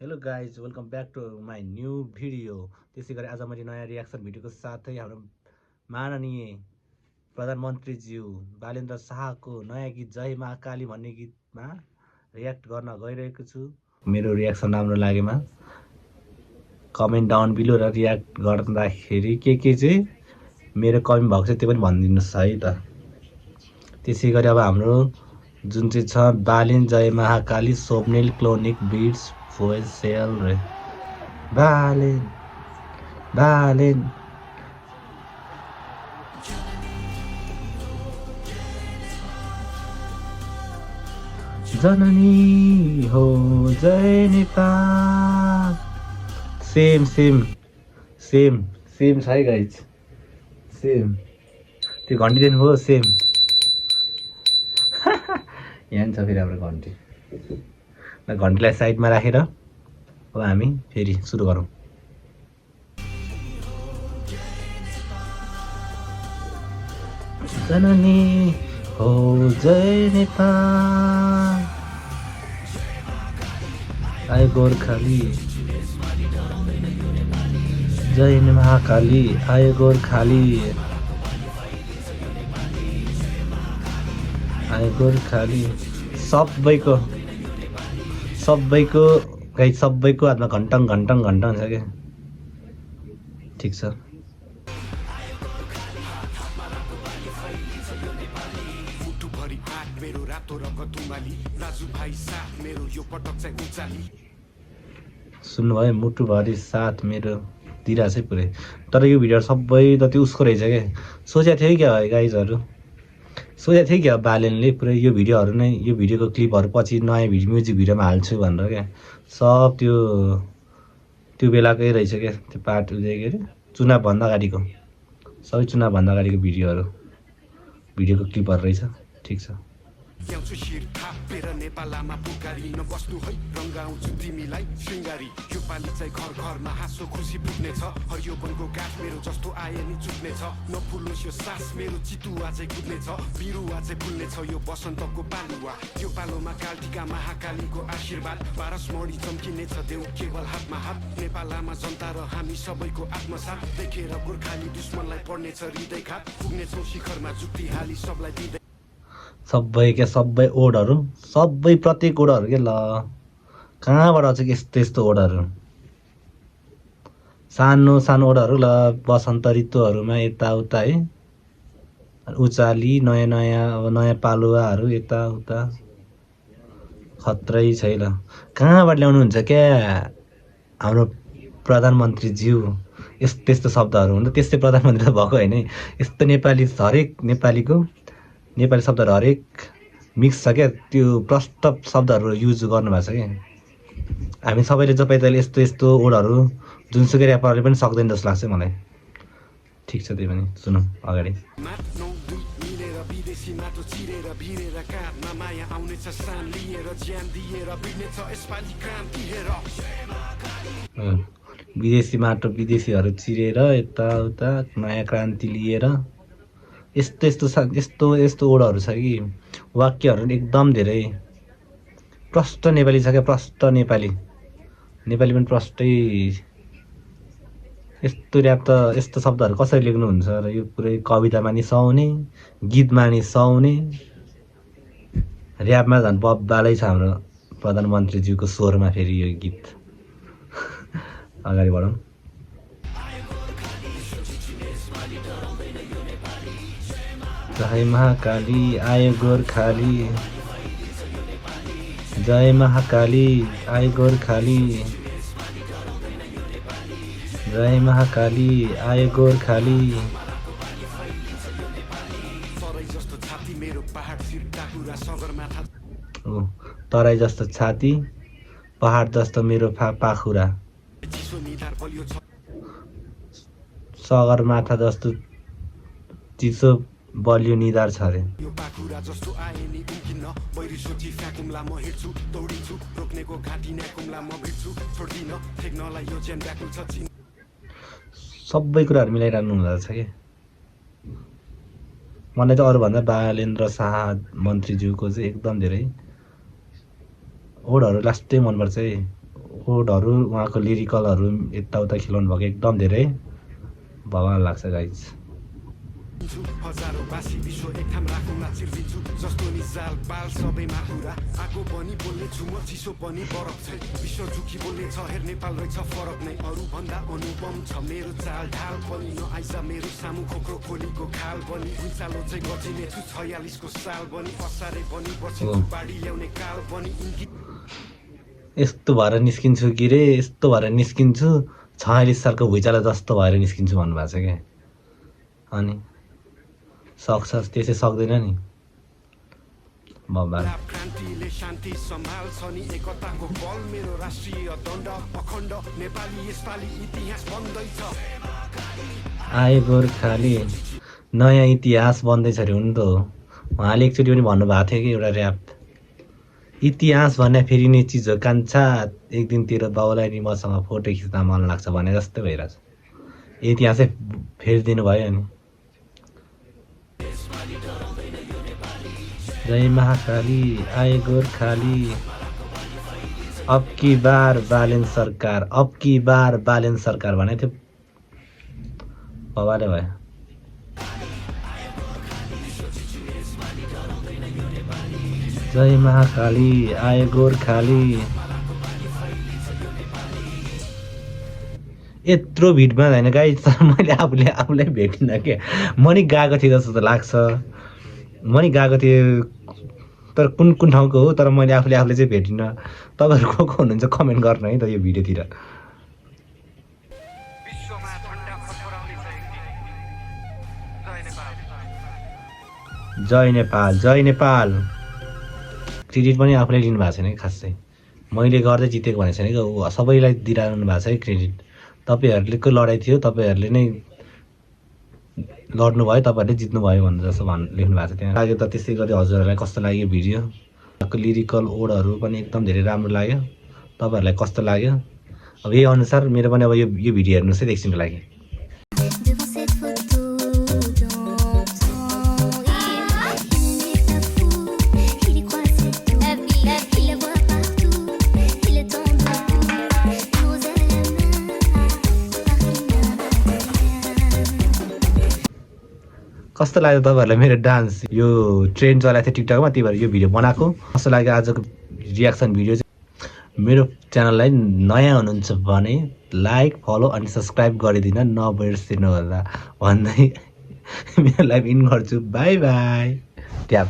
Hello guys welcome back to my new video. त्यसै गरी आज मैले नयाँ रियाक्सन भिडियोको साथै हाम्रो माननीय प्रधानमन्त्रीज्यू बालेन्द्र शाहको नयाँ गीत जय महाकाली भन्ने गीतमा रियाक्ट गर्न गइरहेको छु। मेरो रियाक्सन राम्रो लागेमा कमेन्ट डाउन बिलो र रियाक्ट गर्दाखेरि के चाहिँ मेरो कमी भएको छ त्यो पनि भनिदिनुहोस् है त। त्यसै गरी अब हाम्रो जुन चाहिँ छ बालेन जय महाकाली स्वप्निल क्लोनिक बिट्स भोइस सेल रे बालेन बालेन जननी हो जय Nepal. Same same same same छ है गाइज, सेम त्यो घन्टी दिनु हो सेम। यहाँ छ फेरि हाम्रो घन्टी, घन्टीलाई साइडमा राखेर अब हामी फेरि सुरु गरौँ। जननी हो जय नेपाल, आए गोर्खाली जय महाकाली, आए गोर्खाली आए गोर्खाली। सबैको गाई सबैको हातमा घन्टङ घन्टङ घन्टङ छ क्या। ठिक छ, सुन्नुभयो मुटुभरि साथ मेरो दिइरहेको छ पुरै। तर यो भिडियो सबै त त्यो उसको रहेछ क्या, सोचेको थियो क्या गाइजहरू, सोचेको थियो क्या बालेनले पुरै यो भिडियोहरू नै, यो भिडियोको क्लिपहरू पछि नयाँ म्युजिक भिडियोमा हाल्छु भनेर क्या। सब त्यो बेलाकै रहेछ क्या, त्यो पार्ट के अरे चुनावभन्दा अगाडिको, सबै चुनावभन्दा अगाडिको भिडियोको क्लिपहरू रहेछ। ठिक छ, ल्याउँछु शिर थापेर नेपालमा पुकारी नबस्नु है रङ्गाउँछु तिमीलाई शृङ्गारी। यो पालि चाहिँ घर घरमा हाँसो खुसी पुग्नेछ, हरियो वनको गाछ मेरो जस्तो आए नि चुक्नेछ। नफुलोस् यो सास मेरो चितुवा चाहिँ कुद्नेछ, बिरुवा चाहिँ फुल्नेछ यो बसन्तको पालुवा। यो पालोमा कालटिका महाकालीको आशीर्वाद, पारसमणि चम्किनेछ देउ केवल हातमा हात। नेपालमा जनता र हामी सबैको आत्मसाथ देखेर गोर्खाली दुश्मनलाई पर्नेछ हृदयघात। पुग्नेछौँ शिखरमा जुक्ति हाली सबलाई दिँदै सबै क्या, सबै ओडहरू, सबै प्रत्येक ओडहरू के ल कहाँबाट आउँछ कि यस्तो यस्तो ओडहरू, सानो सानो ओडहरू ल बसन्त ऋतुहरूमा यताउता है, उचाली नयाँ नयाँ अब नयाँ पालुवाहरू यताउता खत्रै छै ल। कहाँबाट ल्याउनुहुन्छ क्या हाम्रो प्रधानमन्त्रीज्यू यस्तो यस्तो शब्दहरू, हुन त त्यस्तै प्रधानमन्त्री त भएको होइन है। यस्तो नेपाली हरेक नेपाली शब्दहरू हरेक मिक्स छ क्या, त्यो प्रष्ट शब्दहरू युज गर्नुभएको छ क्या। हामी सबैले जपाइतले यस्तो यस्तो ओडहरू जुनसुकै ऱ्यापरले पनि सक्दैन जस्तो लाग्छ मलाई। ठिक छ, त्यही पनि सुनौँ अगाडि। माटो चिरेर भिरेर काँधमा माया आउनेछ सान लिएर ज्यान दिएर बिर्नेछ यसपालि क्रान्ति हेर। विदेशी माटो विदेशीहरू चिरेर यताउता नयाँ क्रान्ति लिएर यस्तो यस्तो यस्तो यस्तो ओडहरू छ कि वाक्यहरू एकदम धेरै प्रष्ट नेपाली छ क्या, प्रष्ट नेपाली पनि प्रष्टै। यस्तो ऱ्याप त यस्तो शब्दहरू कसरी लेख्नुहुन्छ र यो पुरै कवितामा नि सुहाउने, गीतमा नि सुहाउने, ऱ्यापमा झन् बब्बालै छ हाम्रो प्रधानमन्त्रीज्यूको स्वरमा फेरि यो गीत। अगाडि बढौँ। जय महाकाली आयो गोर्खाली, जय महाकाली आयो गोर्खाली, जय महाकाली आयो गोर्खाली। तराई जस्तो छाती पहाड जस्तो मेरो पाखुरा, सगरमाथा जस्तो चिसो बलियो निधार छ अरे। सबै कुराहरू मिलाइरहनु हुँदो रहेछ कि। मलाई त अरूभन्दा बालेन्द्र शाह मन्त्रीज्यूको चाहिँ एकदम धेरै ओडहरू लास्टै मनपर्छ है। ओडहरू उहाँको लिरिकलहरू यताउता खिलाउनु भएको एकदम धेरै भगवान लाग्छ गाइज। हजारौं बासी विश्व एक ठाम राखौँला चिर्दिन्छु जस्तो नि जाल पाल सबैमा कुरा आगो पनि बोल्ने छु म चिसो पनि बरफ छै विश्व झुकी बोल्ने छ हेर नेपाल रहेछ फरक नै अरू भन्दा अनुपम छ मेरो चाल ढाल पनि नआइज मेरो सामु खोक्रो खोलीको खाल पनि उचालो चाहिँ गजिने छु 46 को साल पनि असारे पनि बसेको बाढी ल्याउने काल पनि यस्तो भएर निस्किन्छु कि रे यस्तो भएर निस्किन्छु 46 सालको भुइँचालो जस्तो भएर निस्किन्छु भन्नुभएको छ क्या। अनि सक्छ त्यसै सक्दैन नि बाबा। क्रान्तिले शान्ति सम्हाल्छ नि एकताको बल मेरो राष्ट्रिय दण्ड अखण्ड नेपाली यसपालि इतिहास बन्दैछ आए गोर्खाली नयाँ इतिहास बन्दैछ अरे हुन त हो। उहाँले एकचोटि पनि भन्नुभएको थियो कि एउटा ऱ्याप इतिहास भन्ने फेरिने चिज हो कान्छा एक दिन तेरो बाउलाई नि मसँग फोटो खिच्न मन लाग्छ भने जस्तै भइरहेछ। इतिहासै फेरिदिनु भयो नि। जय महाकाली आए गोर्खाली अब की बार बालेन सरकार अब की बार बालेन सरकार भनेको थियो बाबाले भयो। जय महाकाली आए गोर्खाली यत्रो भिडमा होइन गाइस मैले आफूलाई भेटिनँ क्या। म नि गएको थिएँ जस्तो त लाग्छ म नि गएको थिएँ तर कुन कुन ठाउँको हो तर मैले आफूले चाहिँ भेटिनँ। तपाईँहरू को हुनुहुन्छ कमेन्ट गर्नु है त यो भिडियोतिर। जय नेपाल जय नेपाल। क्रेडिट पनि आफूले लिनु भएको छैन कि खासै मैले गर्दै जितेको भनेको छैन कि सबैलाई दिइरहनु भएको छ है क्रेडिट। तपाईँहरूले को लडाइँ थियो तपाईँहरूले नै लड्नु भयो तपाईँहरूले जित्नु भयो भनेर जस्तो लेख्नु भएको छ त्यहाँ लाग्यो त। त्यसै गरी हजुरहरूलाई कस्तो लाग्यो भिडियो लिरिकल ओडहरू पनि एकदम धेरै राम्रो लाग्यो। तपाईँहरूलाई कस्तो लाग्यो अब यही अनुसार मेरो पनि अब यो भिडियो हेर्नुहोस् है एकछिनको लागि। कस्तो लाग्यो तपाईँहरूलाई मेरो डान्स यो ट्रेन्ड चलाएको थियो टिकटकमा त्यही भएर यो भिडियो बनाएको। कस्तो लाग्यो आजको रियाक्सन भिडियो चाहिँ। मेरो च्यानललाई नयाँ हुनुहुन्छ भने लाइक फलो अनि सब्सक्राइब गरिदिन नबिर्सिनु होला भन्दै मेरो लाइभ इन गर्छु। By by tap.